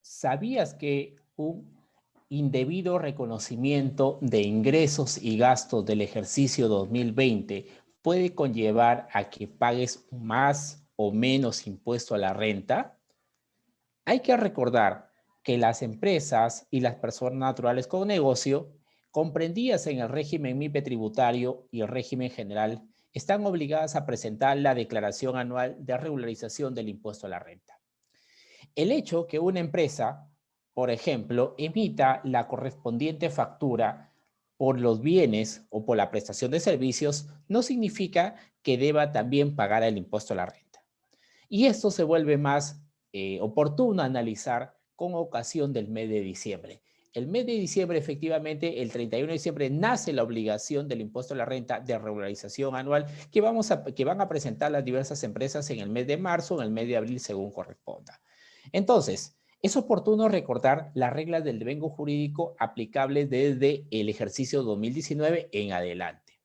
¿Sabías que un indebido reconocimiento de ingresos y gastos del ejercicio 2020 puede conllevar a que pagues más o menos impuesto a la renta? Hay que recordar que las empresas y las personas naturales con negocio, comprendidas en el régimen MIPE tributario y el régimen general, están obligadas a presentar la declaración anual de regularización del impuesto a la renta. El hecho que una empresa, por ejemplo, emita la correspondiente factura por los bienes o por la prestación de servicios, no significa que deba también pagar el impuesto a la renta. Y esto se vuelve más oportuno analizar con ocasión del mes de diciembre. El mes de diciembre, efectivamente, el 31 de diciembre, nace la obligación del impuesto a la renta de regularización anual que van a presentar las diversas empresas en el mes de marzo o en el mes de abril, según corresponda. Entonces, es oportuno recordar las reglas del devengo jurídico aplicables desde el ejercicio 2019 en adelante.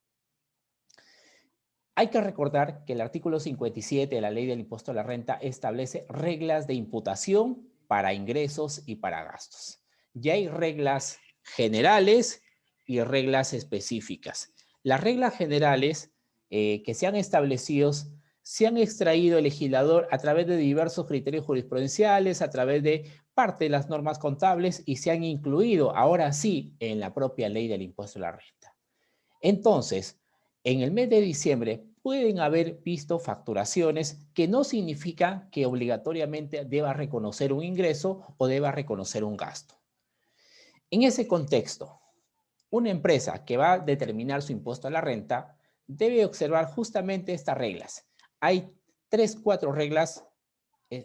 Hay que recordar que el artículo 57 de la Ley del Impuesto a la Renta establece reglas de imputación para ingresos y para gastos. Ya hay reglas generales y reglas específicas. Las reglas generales que se han establecido se han extraído el legislador a través de diversos criterios jurisprudenciales, a través de parte de las normas contables y se han incluido ahora sí en la propia Ley del Impuesto a la Renta. Entonces, en el mes de diciembre pueden haber visto facturaciones que no significa que obligatoriamente deba reconocer un ingreso o deba reconocer un gasto. En ese contexto, una empresa que va a determinar su impuesto a la renta debe observar justamente estas reglas. Hay 3, 4 reglas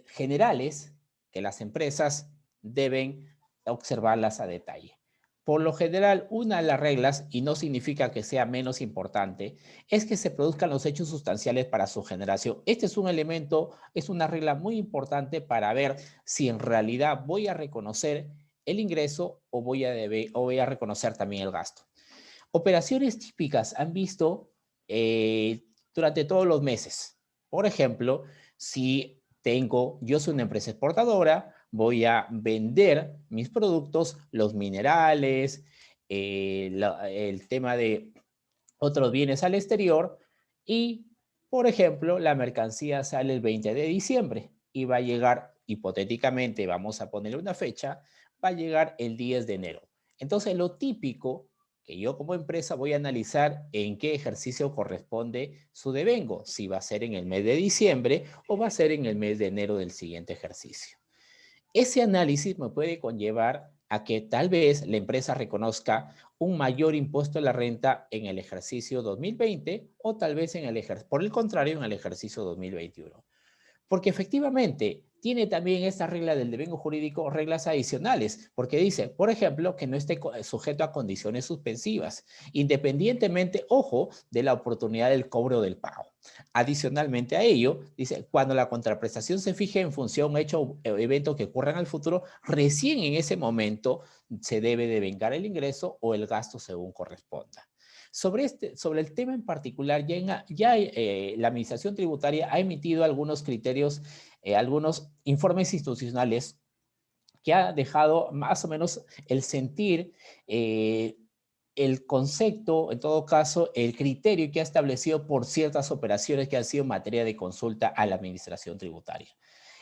generales que las empresas deben observarlas a detalle. Por lo general, una de las reglas, y no significa que sea menos importante, es que se produzcan los hechos sustanciales para su generación. Este es un elemento, es una regla muy importante para ver si en realidad voy a reconocer el ingreso o voy a reconocer también el gasto. Operaciones típicas han visto durante todos los meses. Por ejemplo, si yo soy una empresa exportadora, voy a vender mis productos, los minerales, el tema de otros bienes al exterior y, por ejemplo, la mercancía sale el 20 de diciembre y va a llegar, hipotéticamente, vamos a ponerle una fecha, va a llegar el 10 de enero. Entonces, lo típico que yo como empresa voy a analizar en qué ejercicio corresponde su devengo, si va a ser en el mes de diciembre o va a ser en el mes de enero del siguiente ejercicio. Ese análisis me puede conllevar a que tal vez la empresa reconozca un mayor impuesto a la renta en el ejercicio 2020 o tal vez por el contrario en el ejercicio 2021. Porque efectivamente tiene también esta regla del devengo jurídico reglas adicionales, porque dice, por ejemplo, que no esté sujeto a condiciones suspensivas, independientemente, ojo, de la oportunidad del cobro del pago. Adicionalmente a ello, dice, cuando la contraprestación se fije en función hecho o evento que ocurra en el futuro, recién en ese momento se debe devengar el ingreso o el gasto según corresponda. Sobre el tema en particular, la Administración Tributaria ha emitido algunos criterios, algunos informes institucionales que ha dejado más o menos el sentir, el concepto, en todo caso, el criterio que ha establecido por ciertas operaciones que han sido materia de consulta a la Administración Tributaria.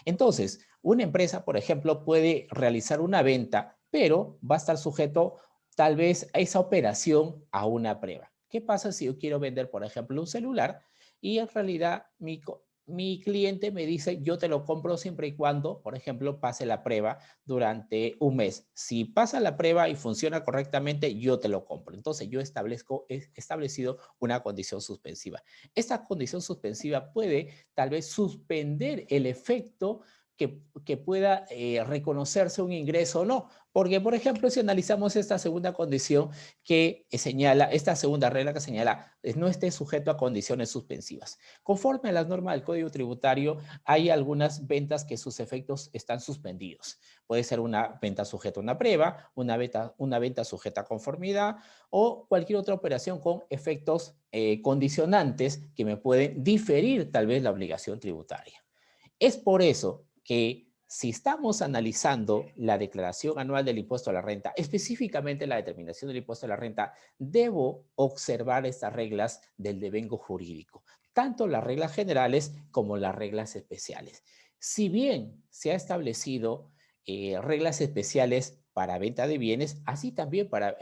Entonces, una empresa, por ejemplo, puede realizar una venta, pero va a estar sujeto tal vez a esa operación a una prueba. ¿Qué pasa si yo quiero vender, por ejemplo, un celular y en realidad mi cliente me dice, yo te lo compro siempre y cuando, por ejemplo, pase la prueba durante un mes? Si pasa la prueba y funciona correctamente, yo te lo compro. Entonces, yo he establecido una condición suspensiva. Esta condición suspensiva puede tal vez suspender el efecto que pueda reconocerse un ingreso o no. Porque, por ejemplo, si analizamos esta segunda condición que señala, esta segunda regla que señala, no esté sujeto a condiciones suspensivas. Conforme a las normas del Código Tributario, hay algunas ventas que sus efectos están suspendidos. Puede ser una venta sujeta a una prueba, una venta sujeta a conformidad o cualquier otra operación con efectos condicionantes que me pueden diferir tal vez la obligación tributaria. Es por eso que si estamos analizando la declaración anual del impuesto a la renta, específicamente la determinación del impuesto a la renta, debo observar estas reglas del devengo jurídico, tanto las reglas generales como las reglas especiales. Si bien se ha establecido reglas especiales para venta de bienes, así también para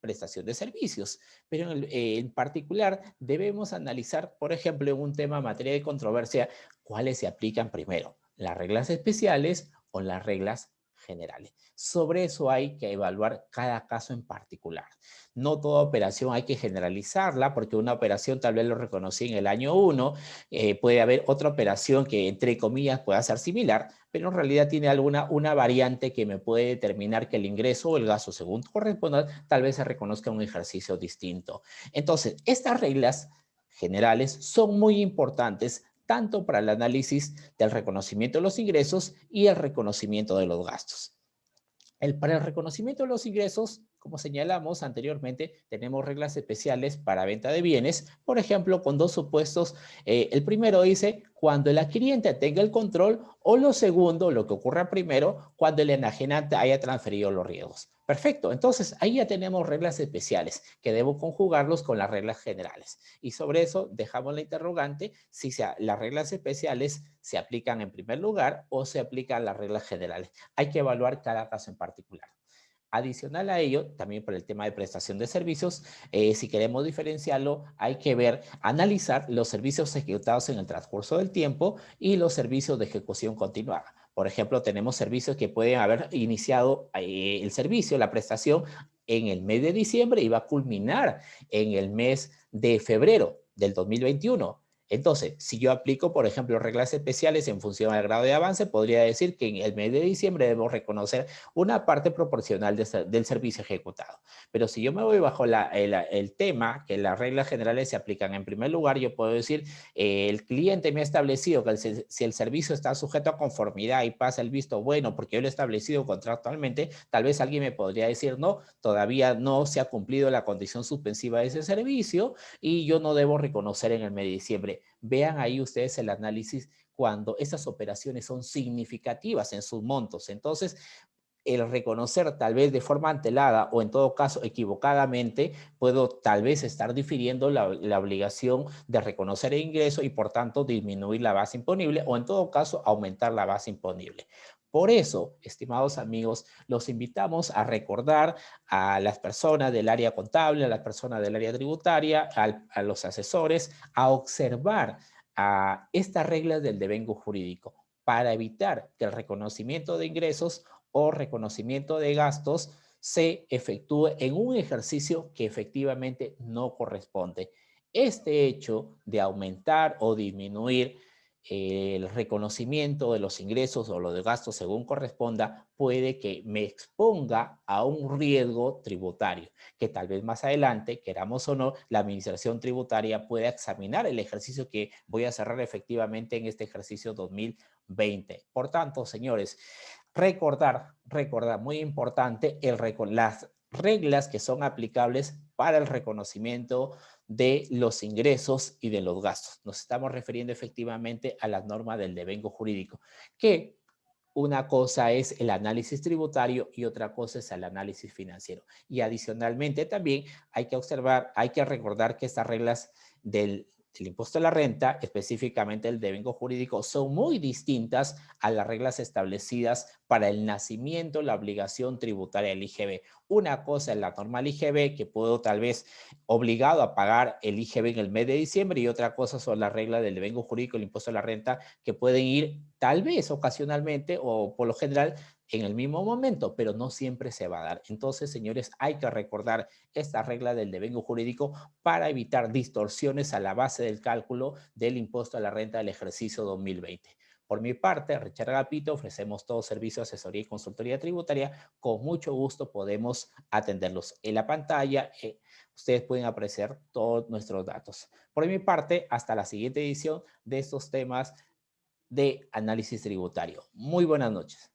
prestación de servicios, pero en particular debemos analizar, por ejemplo, en un tema en materia de controversia, cuáles se aplican primero, las reglas especiales o las reglas generales. Sobre eso hay que evaluar cada caso en particular. No toda operación hay que generalizarla porque una operación tal vez lo reconocí en el año 1, puede haber otra operación que entre comillas pueda ser similar, pero en realidad tiene una variante que me puede determinar que el ingreso o el gasto según corresponda tal vez se reconozca un ejercicio distinto. Entonces, estas reglas generales son muy importantes tanto para el análisis del reconocimiento de los ingresos y el reconocimiento de los gastos. Para el reconocimiento de los ingresos, como señalamos anteriormente, tenemos reglas especiales para venta de bienes, por ejemplo, con dos supuestos. El primero dice cuando el adquiriente tenga el control o lo segundo, lo que ocurra primero, cuando el enajenante haya transferido los riesgos. Perfecto, entonces ahí ya tenemos reglas especiales que debo conjugarlos con las reglas generales. Y sobre eso dejamos la interrogante si las reglas especiales se aplican en primer lugar o se aplican las reglas generales. Hay que evaluar cada caso en particular. Adicional a ello, también por el tema de prestación de servicios, si queremos diferenciarlo, hay que ver, analizar los servicios ejecutados en el transcurso del tiempo y los servicios de ejecución continuada. Por ejemplo, tenemos servicios que pueden haber iniciado el servicio, la prestación, en el mes de diciembre y va a culminar en el mes de febrero del 2021. Entonces, si yo aplico, por ejemplo, reglas especiales en función al grado de avance, podría decir que en el mes de diciembre debo reconocer una parte proporcional del servicio ejecutado. Pero si yo me voy bajo el tema que las reglas generales se aplican en primer lugar, yo puedo decir, el cliente me ha establecido que si el servicio está sujeto a conformidad y pasa el visto bueno porque yo lo he establecido contractualmente, tal vez alguien me podría decir, no, todavía no se ha cumplido la condición suspensiva de ese servicio y yo no debo reconocer en el mes de diciembre. Vean ahí ustedes el análisis cuando estas operaciones son significativas en sus montos. Entonces, el reconocer tal vez de forma antelada o en todo caso equivocadamente, puedo tal vez estar difiriendo la obligación de reconocer el ingreso y por tanto disminuir la base imponible o en todo caso aumentar la base imponible. Por eso, estimados amigos, los invitamos a recordar a las personas del área contable, a las personas del área tributaria, a los asesores, a observar a estas reglas del devengo jurídico para evitar que el reconocimiento de ingresos o reconocimiento de gastos se efectúe en un ejercicio que efectivamente no corresponde. Este hecho de aumentar o disminuir el reconocimiento de los ingresos o los de gastos según corresponda puede que me exponga a un riesgo tributario, que tal vez más adelante, queramos o no, la administración tributaria pueda examinar el ejercicio que voy a cerrar efectivamente en este ejercicio 2020. Por tanto, señores, recordar, muy importante, las reglas que son aplicables para el reconocimiento de los ingresos y de los gastos. Nos estamos refiriendo efectivamente a las normas del devengo jurídico, que una cosa es el análisis tributario y otra cosa es el análisis financiero. Y adicionalmente también hay que observar, hay que recordar que estas reglas del impuesto a la renta, específicamente el devengo jurídico, son muy distintas a las reglas establecidas para el nacimiento, la obligación tributaria del IGB. Una cosa es la normal IGB, que puedo tal vez obligado a pagar el IGB en el mes de diciembre, y otra cosa son las reglas del devengo jurídico, el impuesto a la renta, que pueden ir tal vez ocasionalmente o por lo general en el mismo momento, pero no siempre se va a dar. Entonces, señores, hay que recordar esta regla del devengo jurídico para evitar distorsiones a la base del cálculo del impuesto a la renta del ejercicio 2020. Por mi parte, Richard Agapito, ofrecemos todo servicio de asesoría y consultoría tributaria. Con mucho gusto podemos atenderlos. En la pantalla ustedes pueden apreciar todos nuestros datos. Por mi parte, hasta la siguiente edición de estos temas de análisis tributario. Muy buenas noches.